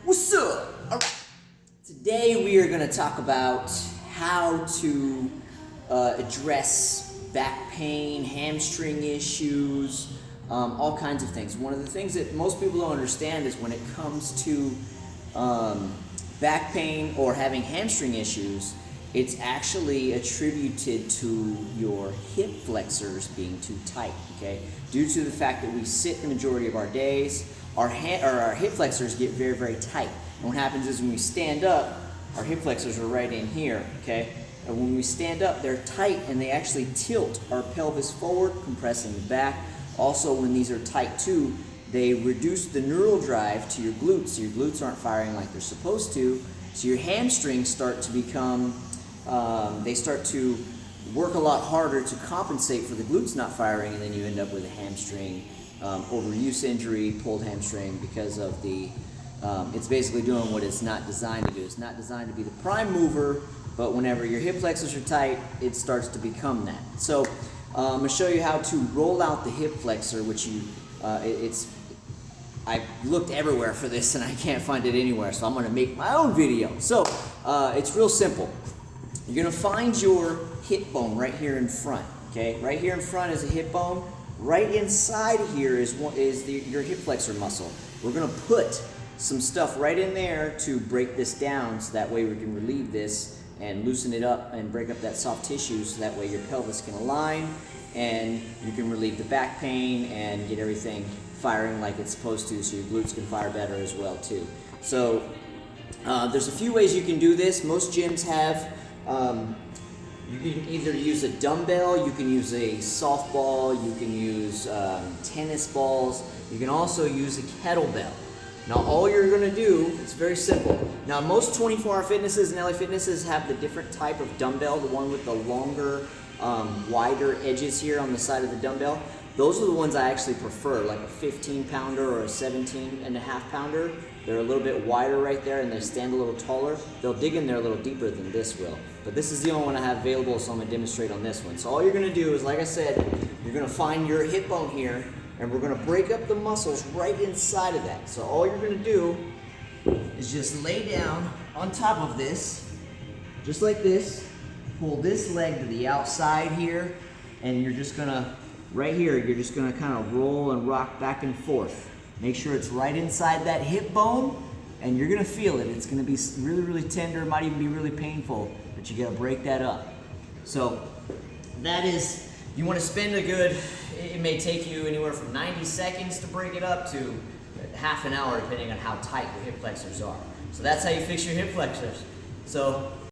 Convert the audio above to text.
What's up? All right. Today we are going to talk about how to address back pain, hamstring issues, all kinds of things. One of the things that most people don't understand is when it comes to back pain or having hamstring issues, it's actually attributed to your hip flexors being too tight, okay? Due to the fact that we sit the majority of our days, our hip flexors get very, very tight. And what happens is when we stand up, our hip flexors are right in here, okay? And when we stand up, they're tight and they actually tilt our pelvis forward, compressing the back. Also, when these are tight too, they reduce the neural drive to your glutes, so your glutes aren't firing like they're supposed to. So your hamstrings start to become, they start to work a lot harder to compensate for the glutes not firing, and then you end up with a hamstring overuse injury, pulled hamstring, because of the, it's basically doing what it's not designed to do. It's not designed to be the prime mover, but whenever your hip flexors are tight, it starts to become that. So I'm going to show you how to roll out the hip flexor, which I looked everywhere for this and I can't find it anywhere, so I'm going to make my own video. So it's real simple. You're going to find your hip bone right here in front. Okay, right here in front is a hip bone. Right inside here is your hip flexor muscle. We're going to put some stuff right in there to break this down, so that way we can relieve this and loosen it up and break up that soft tissue, so that way your pelvis can align and you can relieve the back pain and get everything firing like it's supposed to, so your glutes can fire better as well too. So there's a few ways you can do this. Most gyms have, you can either use a dumbbell, you can use a softball, you can use tennis balls, you can also use a kettlebell. Now all you're going to do, it's very simple. Now most 24-hour fitnesses and LA fitnesses have the different type of dumbbell, the one with the longer, wider edges here on the side of the dumbbell. Those are the ones I actually prefer, like a 15-pounder or a 17.5-pounder. They're a little bit wider right there and they stand a little taller. They'll dig in there a little deeper than this will. But this is the only one I have available, so I'm going to demonstrate on this one. So all you're going to do is, like I said, you're going to find your hip bone here, and we're going to break up the muscles right inside of that. So all you're going to do is just lay down on top of this, just like this. Pull this leg to the outside here, and you're just going to, right here, you're just going to kind of roll and rock back and forth. Make sure it's right inside that hip bone, and you're going to feel it. It's going to be really, really tender. It might even be really painful, but you got to break that up. So that is, you want to spend a good, it may take you anywhere from 90 seconds to break it up to half an hour, depending on how tight your hip flexors are. So that's how you fix your hip flexors. So